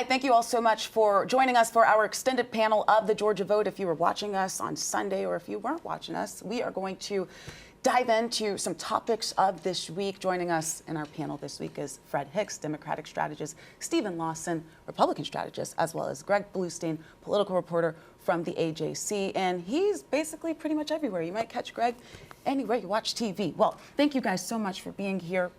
I thank you all so much for joining us for our extended panel of the Georgia vote. If you were watching us on Sunday or if you weren't watching us, we are going to dive into some topics of this week. Joining us in our panel this week is Fred Hicks, Democratic strategist, Stephen Lawson, Republican strategist, as well as Greg Bluestein, political reporter from the AJC. And he's basically pretty much everywhere. You might catch Greg anywhere you watch TV. Well, thank you guys so much for being here.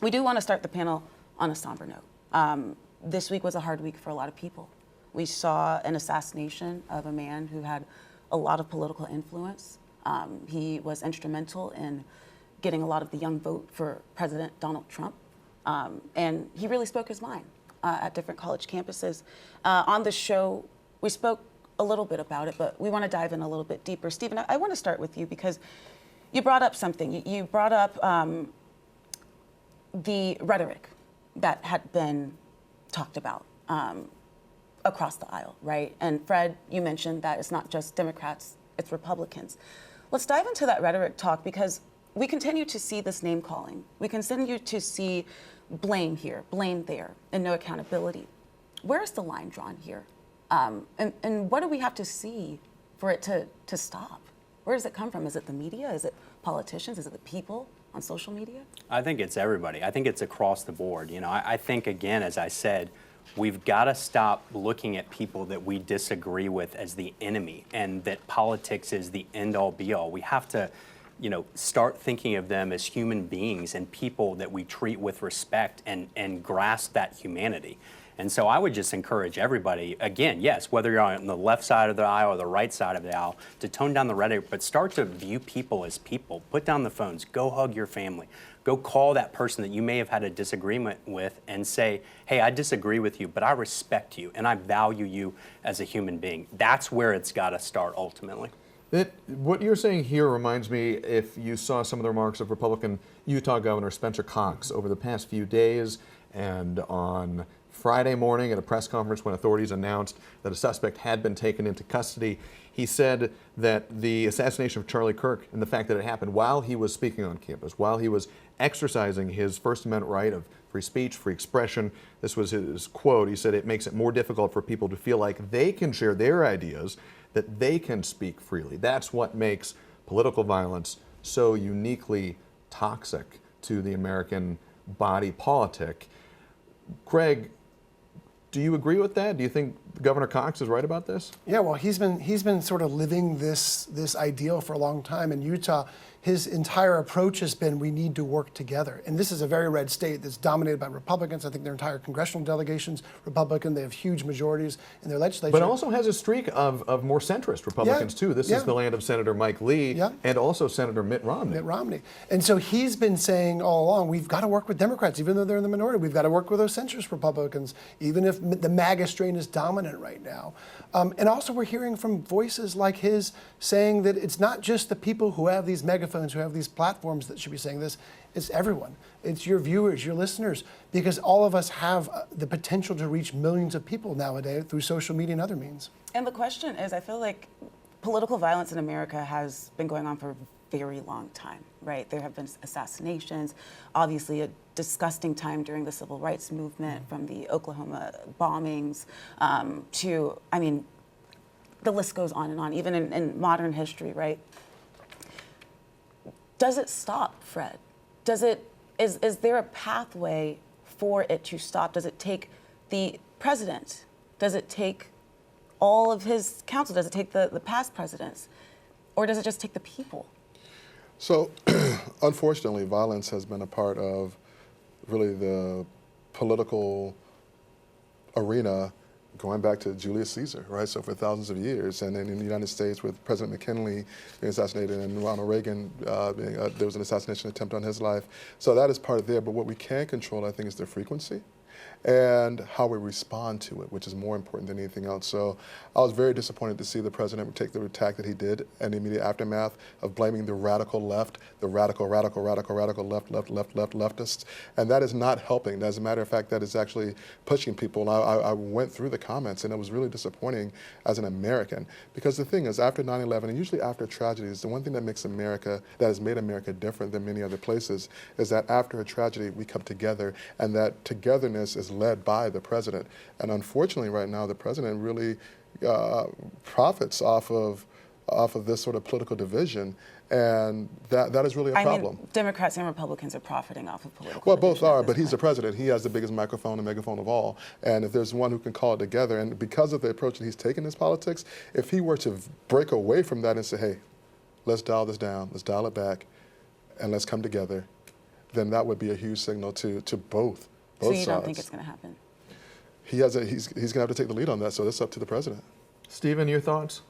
We do want to start the panel on a somber note. This week was a hard week for a lot of people. We saw an assassination of a man who had a lot of political influence. He was instrumental in getting a lot of the young vote for President Donald Trump. And he really spoke his mind at different college campuses. On the show, we spoke a little bit about it, but we want to dive in a little bit deeper. Stephen, I want to start with you because you brought up something. You brought up the rhetoric that had been talked about across the aisle, right? And Fred, you mentioned that it's not just Democrats, it's Republicans. Let's dive into that rhetoric talk because we continue to see this name calling. We continue to see blame here, blame there, and no accountability. Where is the line drawn here? And what do we have to see for it to stop? Where does it come from? Is it the media? Is it politicians? Is it the people on social media? I think it's everybody. I think it's across the board. You know, I think, again, as I said, we've got to stop looking at people that we disagree with as the enemy and that politics is the end-all, be-all. We have to, you know, start thinking of them as human beings and people that we treat with respect and grasp that humanity. And so I would just encourage everybody, again, yes, whether you're on the left side of the aisle or the right side of the aisle, to tone down the rhetoric, but start to view people as people. Put down the phones. Go hug your family. Go call that person that you may have had a disagreement with and say, hey, I disagree with you, but I respect you and I value you as a human being. That's where it's got to start ultimately. What you're saying here reminds me, if you saw some of the remarks of Republican Utah Governor Spencer Cox over the past few days, and on Friday morning at a press conference when authorities announced that a suspect had been taken into custody, he said that the assassination of Charlie Kirk and the fact that it happened while he was speaking on campus, while he was exercising his First Amendment right of free speech, free expression, this was his quote, he said it makes it more difficult for people to feel like they can share their ideas, that they can speak freely. That's what makes political violence so uniquely toxic to the American body politic. Greg, do you agree with that? Do you think Governor Cox is right about this? Yeah, well, he's been sort of living this ideal for a long time in Utah. His entire approach has been we need to work together. And this is a very red state that's dominated by Republicans. I think their entire congressional delegation's Republican. They have huge majorities in their legislature. But also has a streak of more centrist Republicans, too. This is the land of Senator Mike Lee and also Senator Mitt Romney. Mitt Romney. And so he's been saying all along, we've got to work with Democrats, even though they're in the minority. We've got to work with those centrist Republicans, even if the MAGA strain is dominant right now. And also we're hearing from voices like his saying that it's not just the people who have these megaphones, who have these platforms that should be saying this. It's everyone. It's your viewers, your listeners, because all of us have the potential to reach millions of people nowadays through social media and other means. And the question is, I feel like political violence in America has been going on for a very long time, right? There have been assassinations, obviously a disgusting time during the civil rights movement, from the Oklahoma bombings to, I mean, the list goes on and on, even in modern history, right? Does it stop, Fred? Is there a pathway for it to stop? Does it take the president? Does it take all of his counsel? Does it take the past presidents? Or does it just take the people? So, unfortunately, violence has been a part of really the political arena going back to Julius Caesar, right? So for thousands of years, and then in the United States with President McKinley being assassinated and Ronald Reagan, there was an assassination attempt on his life. So that is part of there, but what we can control, I think, is the frequency and how we respond to it, which is more important than anything else. So I was very disappointed to see the president take the attack that he did and the immediate aftermath of blaming the radical left, the radical leftists. And that is not helping. As a matter of fact, that is actually pushing people. And I went through the comments, and it was really disappointing as an American. Because the thing is, after 9/11, and usually after tragedies, the one thing that makes America, that has made America different than many other places, is that after a tragedy, we come together, and that togetherness is is led by the president. And unfortunately, right now, the president really profits off of this sort of political division, and that is really a problem. I mean, Democrats and Republicans are profiting off of political Well, both division at are, this but he's the point. president. He has the biggest microphone and megaphone of all. And if there's one who can call it together, and because of the approach that he's taken in his politics, if he were to break away from that and say, hey, let's dial this down, let's dial it back, and let's come together, then that would be a huge signal to both So you sides. don't think it's going to happen? He's going to have to take the lead on that, so that's up to the president. Stephen, your thoughts?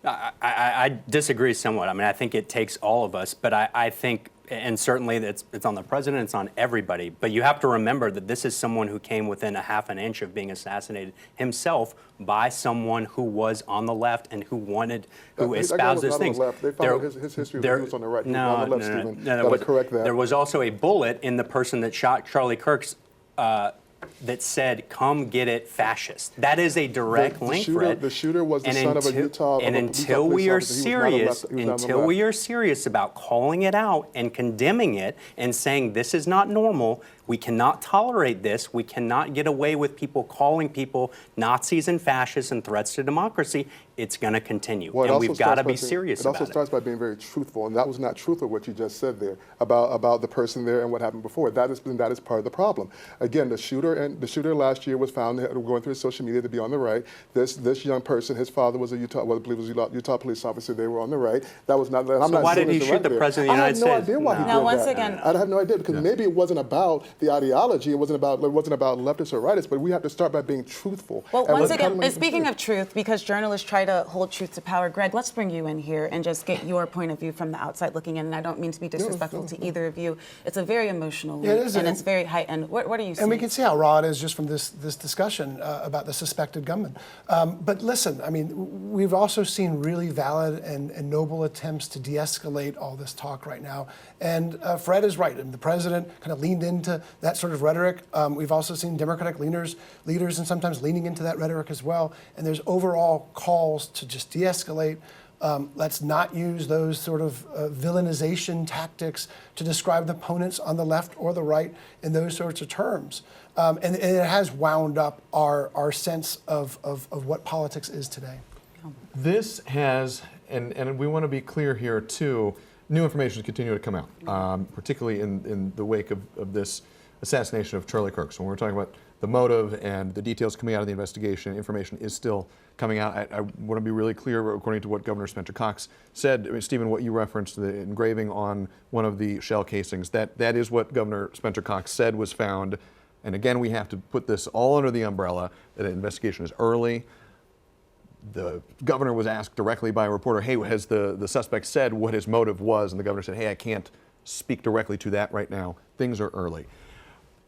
I disagree somewhat. I mean, I think it takes all of us, but I think, and certainly it's on the president, it's on everybody, but you have to remember that this is someone who came within a half an inch of being assassinated himself by someone who was on the left and who espoused this thing. They found his history was he was on the right. He was on the left, Stephen. Gotta correct that. There was also a bullet in the person that shot Charlie Kirk's that said, "Come get it, fascist." That is a direct link, Fred. The shooter was the son of a Utah. And until we are serious, about calling it out and condemning it and saying this is not normal, we cannot tolerate this. We cannot get away with people calling people Nazis and fascists and threats to democracy. It's going to continue, and we've got to be serious about it. It also starts by being very truthful, and that was not truthful what you just said there about the person there and what happened before. That is part of the problem. Again, the shooter last year was found going through his social media to be on the right. This young person, his father was a Utah police officer. They were on the right. That was not. So why did he shoot the president of the United States? I have no idea why he did that. Once again, I have no idea because maybe it wasn't about the ideology. It wasn't about leftists or rightists. But we have to start by being truthful. Well, once again, and speaking of truth, because journalists try to hold truth to power, Greg, let's bring you in here and just get your point of view from the outside looking in. And I don't mean to be disrespectful to either of you. It's a very emotional week, and it's very heightened. What are you saying? And we can see how raw it is just from this discussion about the suspected gunman. But listen, I mean, we've also seen really valid and noble attempts to de-escalate all this talk right now. And Fred is right. And the president kind of leaned into that sort of rhetoric. We've also seen Democratic leaders and sometimes leaning into that rhetoric as well. And there's overall calls to just de-escalate. Let's not use those sort of villainization tactics to describe the opponents on the left or the right in those sorts of terms. And it has wound up our sense of what politics is today. This has, and we want to be clear here too, new information is continuing to come out, particularly in the wake of this assassination of Charlie Kirk. So when we're talking about the motive and the details coming out of the investigation, information is still coming out. I want to be really clear, according to what Governor Spencer Cox said. I mean, Stephen, what you referenced, the engraving on one of the shell casings, that is what Governor Spencer Cox said was found. And again, we have to put this all under the umbrella that an investigation is early. The governor was asked directly by a reporter, hey, has the suspect said what his motive was? And the governor said, hey, I can't speak directly to that right now. Things are early.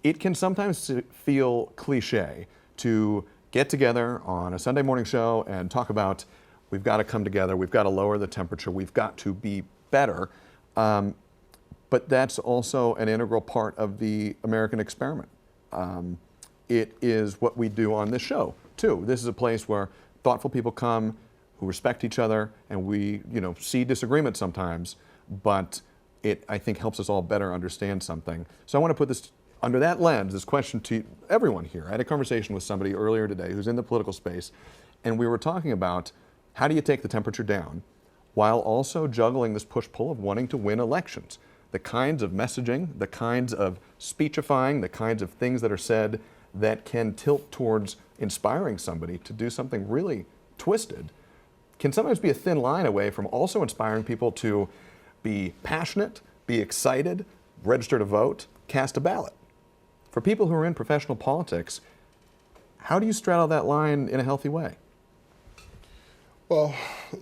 It can sometimes feel cliche to get together on a Sunday morning show and talk about we've got to come together, we've got to lower the temperature, we've got to be better. But that's also an integral part of the American experiment. It is what we do on this show, too. This is a place where thoughtful people come who respect each other, and we, see disagreement sometimes, but it, I think, helps us all better understand something. So I want to put this under that lens, this question to everyone here. I had a conversation with somebody earlier today who's in the political space, and we were talking about how do you take the temperature down while also juggling this push-pull of wanting to win elections. The kinds of messaging, the kinds of speechifying, the kinds of things that are said that can tilt towards inspiring somebody to do something really twisted can sometimes be a thin line away from also inspiring people to be passionate, be excited, register to vote, cast a ballot. For people who are in professional politics, how do you straddle that line in a healthy way? Well,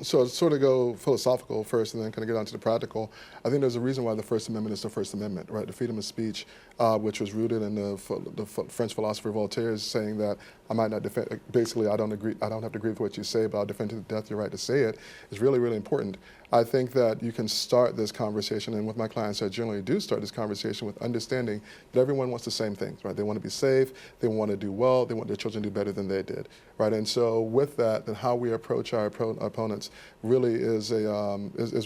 so sort of go philosophical first and then kind of get on to the practical. I think there's a reason why the First Amendment is the First Amendment, right? The freedom of speech, which was rooted in the French philosopher Voltaire, is saying that I might not defend, basically I don't have to agree with what you say, but I'll defend to the death your right to say it, is really, really important. I think that you can start this conversation, and with my clients I generally do start this conversation with understanding that everyone wants the same things, right? They want to be safe, they want to do well, they want their children to do better than they did, right? And so with that, then how we approach our opponents really is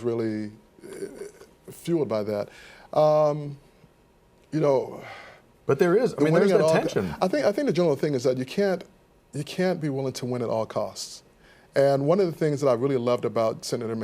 really fueled by that. But there is, I mean, there's winning that at all- tension. I think the general thing is that you can't be willing to win at all costs. And one of the things that I really loved about Senator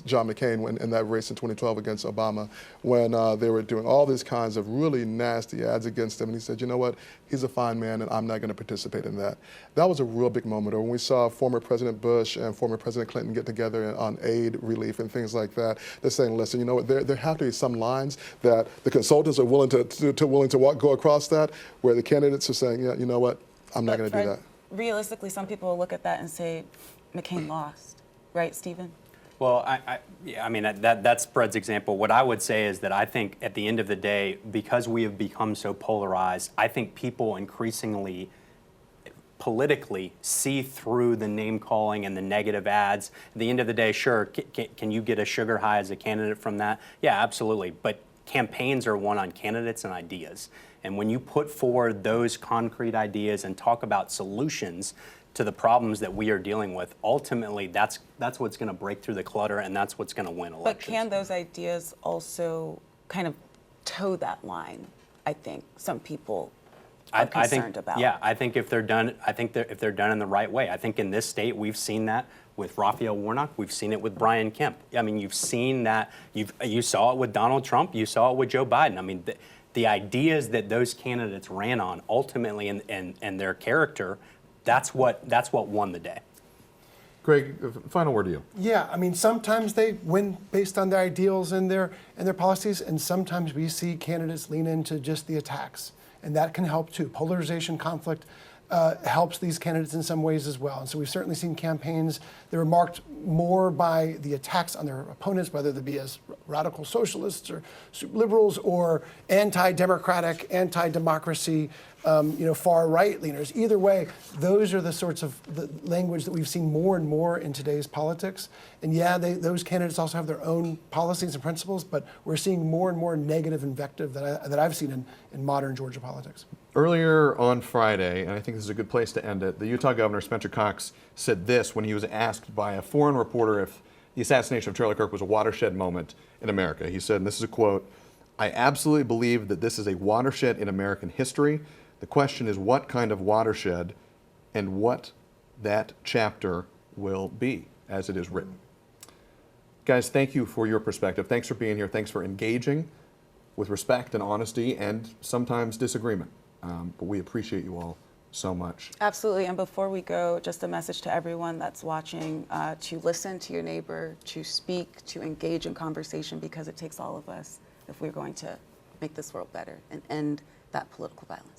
John McCain in that race in 2012 against Obama, when they were doing all these kinds of really nasty ads against him, and he said, you know what, he's a fine man and I'm not going to participate in that. That was a real big moment. Or when we saw former President Bush and former President Clinton get together on aid relief and things like that, they're saying, listen, you know what, there have to be some lines that the consultants are willing to go across that, where the candidates are saying, yeah, you know what, I'm not going to do that. Realistically, some people will look at that and say, McCain lost, right, Stephen? Well, I mean, that's Fred's example. What I would say is that I think at the end of the day, because we have become so polarized, I think people increasingly politically see through the name calling and the negative ads. At the end of the day, sure, can you get a sugar high as a candidate from that? Yeah, absolutely. But campaigns are won on candidates and ideas. And when you put forward those concrete ideas and talk about solutions to the problems that we are dealing with, ultimately that's what's going to break through the clutter, and that's what's going to win elections. But can those ideas also kind of toe that line? I think some people are concerned about. Yeah, I think if they're done, if they're done in the right way. I think in this state we've seen that with Raphael Warnock. We've seen it with Brian Kemp. I mean, you've seen that. You saw it with Donald Trump. You saw it with Joe Biden. I mean, the ideas that those candidates ran on ultimately, and their character, that's what won the day. Greg, final word to you. Yeah, I mean, sometimes they win based on their ideals and their policies, and sometimes we see candidates lean into just the attacks, and that can help too. Polarization, conflict helps these candidates in some ways as well. And so we've certainly seen campaigns that were marked more by the attacks on their opponents, whether they be as radical socialists or liberals or anti-democratic, anti-democracy, far right leaners. Either way, those are the sorts of the language that we've seen more and more in today's politics. And yeah, those candidates also have their own policies and principles, but we're seeing more and more negative invective that I've seen in modern Georgia politics. Earlier on Friday, and I think this is a good place to end it, the Utah Governor Spencer Cox said this when he was asked by a foreign reporter if the assassination of Charlie Kirk was a watershed moment in America. He said, and this is a quote, "I absolutely believe that this is a watershed in American history. The question is what kind of watershed and what that chapter will be as it is written." Guys, thank you for your perspective. Thanks for being here. Thanks for engaging with respect and honesty and sometimes disagreement. But we appreciate you all so much. Absolutely. And before we go, just a message to everyone that's watching to listen to your neighbor, to speak, to engage in conversation, because it takes all of us if we're going to make this world better and end that political violence.